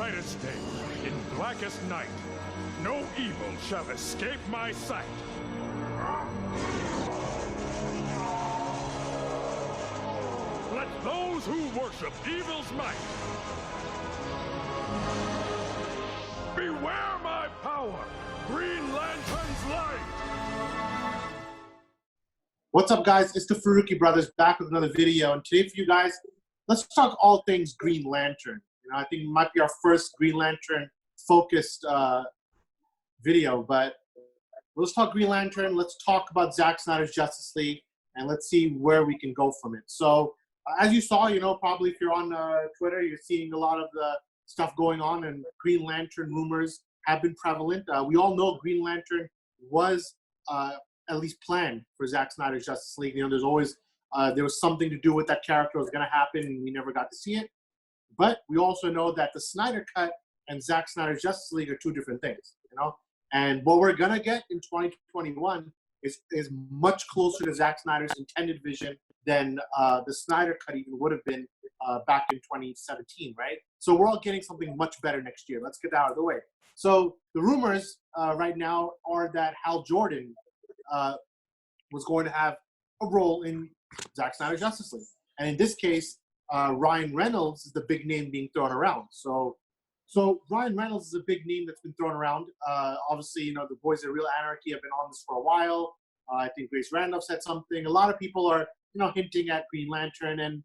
brightest day, in blackest night, no evil shall escape my sight. Let those who worship evil's might beware my power, Green Lantern's light. What's up, guys? It's the Farooqi brothers back with another video, and today for you guys, let's talk all things Green Lantern. I think it might be our first Green Lantern focused video, but let's talk Green Lantern. Let's talk about Zack Snyder's Justice League, and let's see where we can go from it. So, as you saw, probably if you're on Twitter, you're seeing a lot of the stuff going on, and Green Lantern rumors have been prevalent. We all know Green Lantern was at least planned for Zack Snyder's Justice League. There's always there was something to do with that character was going to happen, and we never got to see it. But we also know that the Snyder Cut and Zack Snyder's Justice League are two different things, And what we're going to get in 2021 is much closer to Zack Snyder's intended vision than the Snyder Cut even would have been back in 2017, right? So we're all getting something much better next year. Let's get that out of the way. So the rumors right now are that Hal Jordan was going to have a role in Zack Snyder's Justice League. And in this case, Ryan Reynolds is the big name being thrown around. So Ryan Reynolds is a big name that's been thrown around. Obviously, the boys at Real Anarchy have been on this for a while. I think Grace Randolph said something. A lot of people are, hinting at Green Lantern, and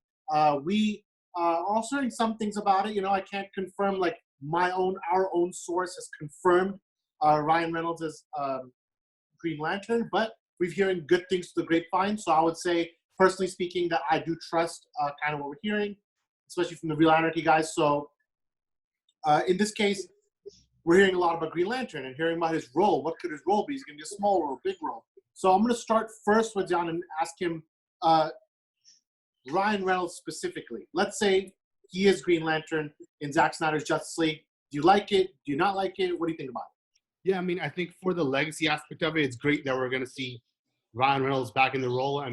we are also hearing some things about it. I can't confirm, like our own source has confirmed Ryan Reynolds as Green Lantern, but we're hearing good things to the grapevine. So I would say, personally speaking, that I do trust kind of what we're hearing, especially from the Real Anarchy guys. So in this case, we're hearing a lot about Green Lantern and hearing about his role. What could his role be? Is it going to be a small role, big role? So I'm going to start first with John and ask him, Ryan Reynolds specifically. Let's say he is Green Lantern in Zack Snyder's Justice League. Do you like it? Do you not like it? What do you think about it? Yeah, I think for the legacy aspect of it, it's great that we're going to see Ryan Reynolds back in the role.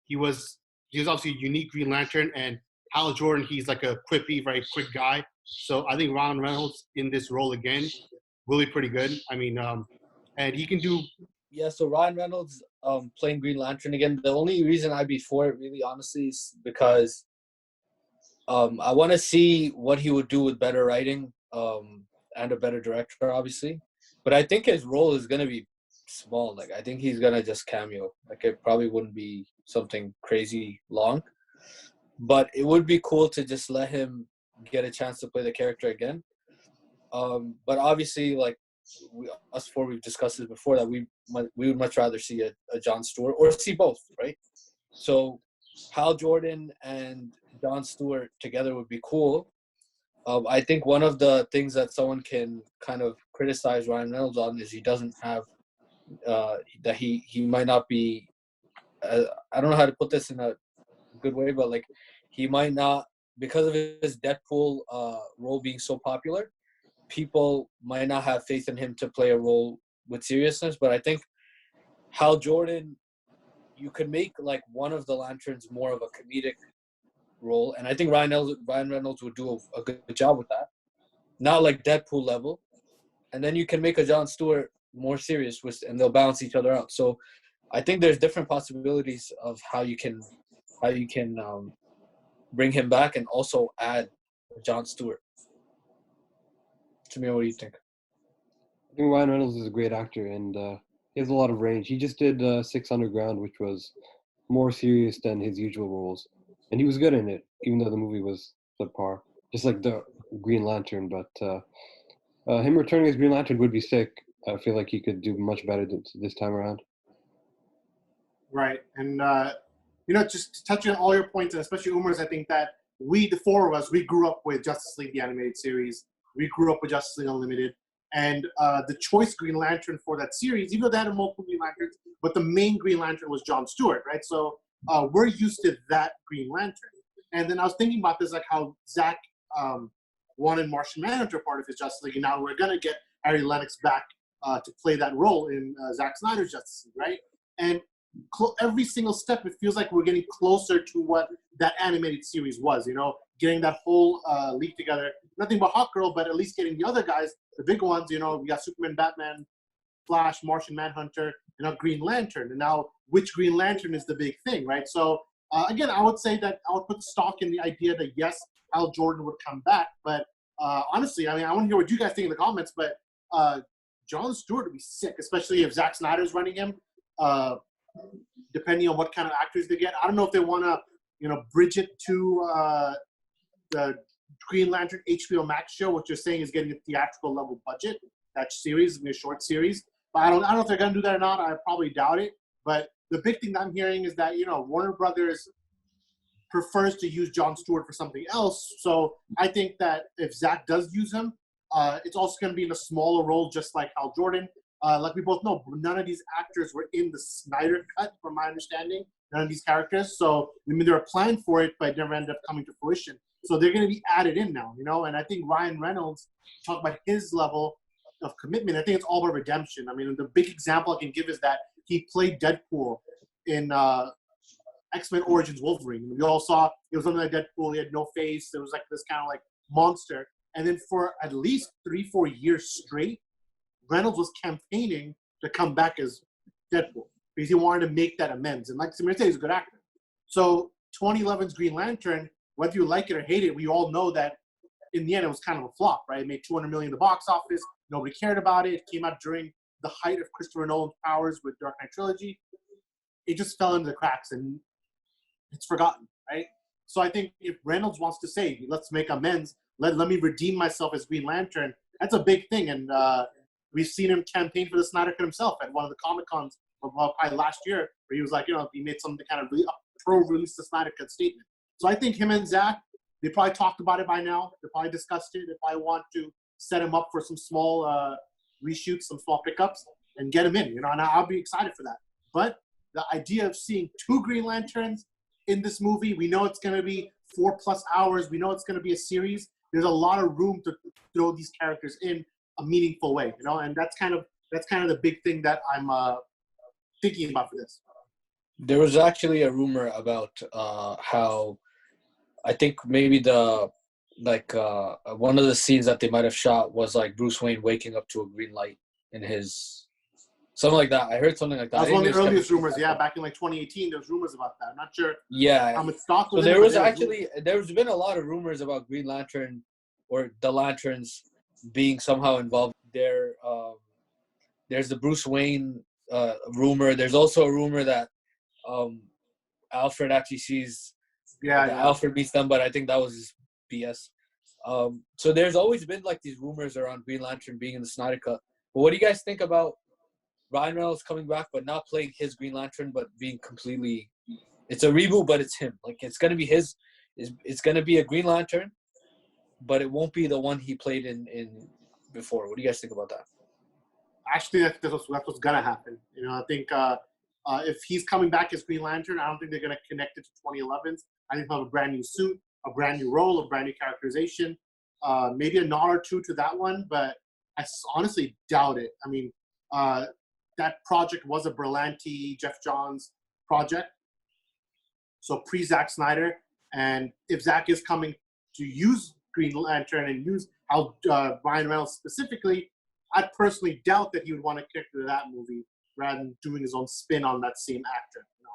He was obviously a unique Green Lantern, and Hal Jordan, he's like a quippy, very quick guy. So I think Ryan Reynolds in this role again will be pretty good. And he can do. Yeah, so Ryan Reynolds playing Green Lantern again. The only reason I'd be for it, really, honestly, is because I want to see what he would do with better writing and a better director, obviously. But I think his role is going to be small. I think he's going to just cameo. It probably wouldn't be something crazy long. But it would be cool to just let him get a chance to play the character again. But obviously, we've discussed this before, that we would much rather see a John Stewart or see both, right? So Hal Jordan and John Stewart together would be cool. I think one of the things that someone can kind of criticize Ryan Reynolds on is he doesn't have that he might not be. I don't know how to put this in a good way, but he might not, because of his Deadpool role being so popular, people might not have faith in him to play a role with seriousness. But I think Hal Jordan, you could make one of the Lanterns more of a comedic role, and I think Ryan Reynolds would do a good job with that. Not like Deadpool level, and then you can make a John Stewart more serious, and they'll balance each other out. So I think there's different possibilities of how you can bring him back and also add John Stewart. Tamir, what do you think? I think Ryan Reynolds is a great actor, and he has a lot of range. He just did Six Underground, which was more serious than his usual roles, and he was good in it, even though the movie was subpar, just like the Green Lantern. But him returning as Green Lantern would be sick. I feel like he could do much better this time around. Right, and just touching on all your points, and especially Umar's, I think that the four of us, we grew up with Justice League, the animated series. We grew up with Justice League Unlimited. And the choice Green Lantern for that series, even though they had multiple Green Lanterns, but the main Green Lantern was John Stewart, right? So we're used to that Green Lantern. And then I was thinking about this, how Zack wanted Martian Manhunter part of his Justice League, and now we're going to get Harry Lennox back to play that role in Zack Snyder's Justice League, right? And every single step, it feels like we're getting closer to what that animated series was, you know, getting that whole league together. Nothing but Hawkgirl, but at least getting the other guys, the big ones, you know, we got Superman, Batman, Flash, Martian Manhunter, and now Green Lantern. And now which Green Lantern is the big thing, right? So, again, I would say that I would put stock in the idea that, yes, Hal Jordan would come back. But honestly, I mean, I want to hear what you guys think in the comments, but John Stewart would be sick, especially if Zack Snyder's running him, depending on what kind of actors they get. I don't know if they want to, you know, bridge it to the Green Lantern HBO Max show, which you're saying is getting a theatrical level budget. That series is going to be a short series. But I don't know if they're going to do that or not. I probably doubt it. But the big thing that I'm hearing is that, you know, Warner Brothers prefers to use John Stewart for something else. So I think that if Zack does use him, it's also going to be in a smaller role, just like Hal Jordan. Like we both know, none of these actors were in the Snyder Cut, from my understanding. None of these characters. So, I mean, they were planning for it, but it never ended up coming to fruition. So they're going to be added in now, you know. And I think Ryan Reynolds, talk about his level of commitment, I think it's all about redemption. I mean, the big example I can give is that he played Deadpool in X-Men Origins Wolverine. We all saw it was under Deadpool. He had no face. It was like this kind of like monster. And then for at least 3-4 years straight, Reynolds was campaigning to come back as Deadpool because he wanted to make that amends. And like Samir said, he's a good actor. So 2011's Green Lantern, whether you like it or hate it, we all know that in the end it was kind of a flop, right? It made $200 million in the box office. Nobody cared about it. It came out during the height of Christopher Nolan's powers with Dark Knight Trilogy. It just fell into the cracks and it's forgotten, right? So I think if Reynolds wants to say, let's make amends, let me redeem myself as Green Lantern, that's a big thing. And we've seen him campaign for the Snyder Cut himself at one of the Comic-Cons probably last year, where he was like, you know, he made some kind of pro-release the Snyder Cut statement. So I think him and Zack, they probably talked about it by now. They probably discussed it. They probably want to set him up for some small reshoots, some small pickups, and get him in, you know, and I'll be excited for that. But the idea of seeing 2 Green Lanterns in this movie, we know it's going to be 4+ hours. We know it's going to be a series. There's a lot of room to throw these characters in a meaningful way, you know, and that's kind of the big thing that I'm thinking about for this. There was actually a rumor about how I think maybe one of the scenes that they might have shot was like Bruce Wayne waking up to a green light in his something like that. I heard something like that. That was one of the earliest rumors. Yeah, back in like 2018, there was rumors about that. I'm not sure. Yeah. How much stock was so there was actually there's been a lot of rumors about Green Lantern or the Lanterns being somehow involved. There's the Bruce Wayne rumor. There's also a rumor that Alfred actually sees Alfred meets them, but I think that was BS. So there's always been like these rumors around Green Lantern being in the Snyder Cut. But what do you guys think about Ryan Reynolds coming back, but not playing his Green Lantern, but being completely? It's a reboot, but it's him. Like it's gonna be his. It's gonna be a Green Lantern, but it won't be the one he played in before. What do you guys think about that? Actually, that's what's gonna happen. You know, I think if he's coming back as Green Lantern, I don't think they're gonna connect it to 2011's. I think he'll have a brand new suit, a brand new role, a brand new characterization, maybe a nod or two to that one, but I honestly doubt it. I mean, that project was a Berlanti, Jeff Johns project, so pre-Zack Snyder. And if Zack is coming to use Green Lantern and use Ryan Reynolds specifically, I personally doubt that he would want to connect to that movie rather than doing his own spin on that same actor. You know?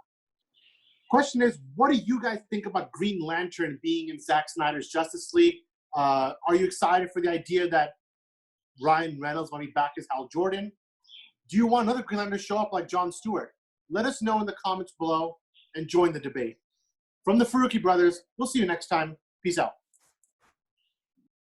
Question is, what do you guys think about Green Lantern being in Zack Snyder's Justice League? Are you excited for the idea that Ryan Reynolds will be back as Hal Jordan? Do you want another Green Lantern to show up like John Stewart? Let us know in the comments below and join the debate. From the Farooqi brothers, we'll see you next time. Peace out.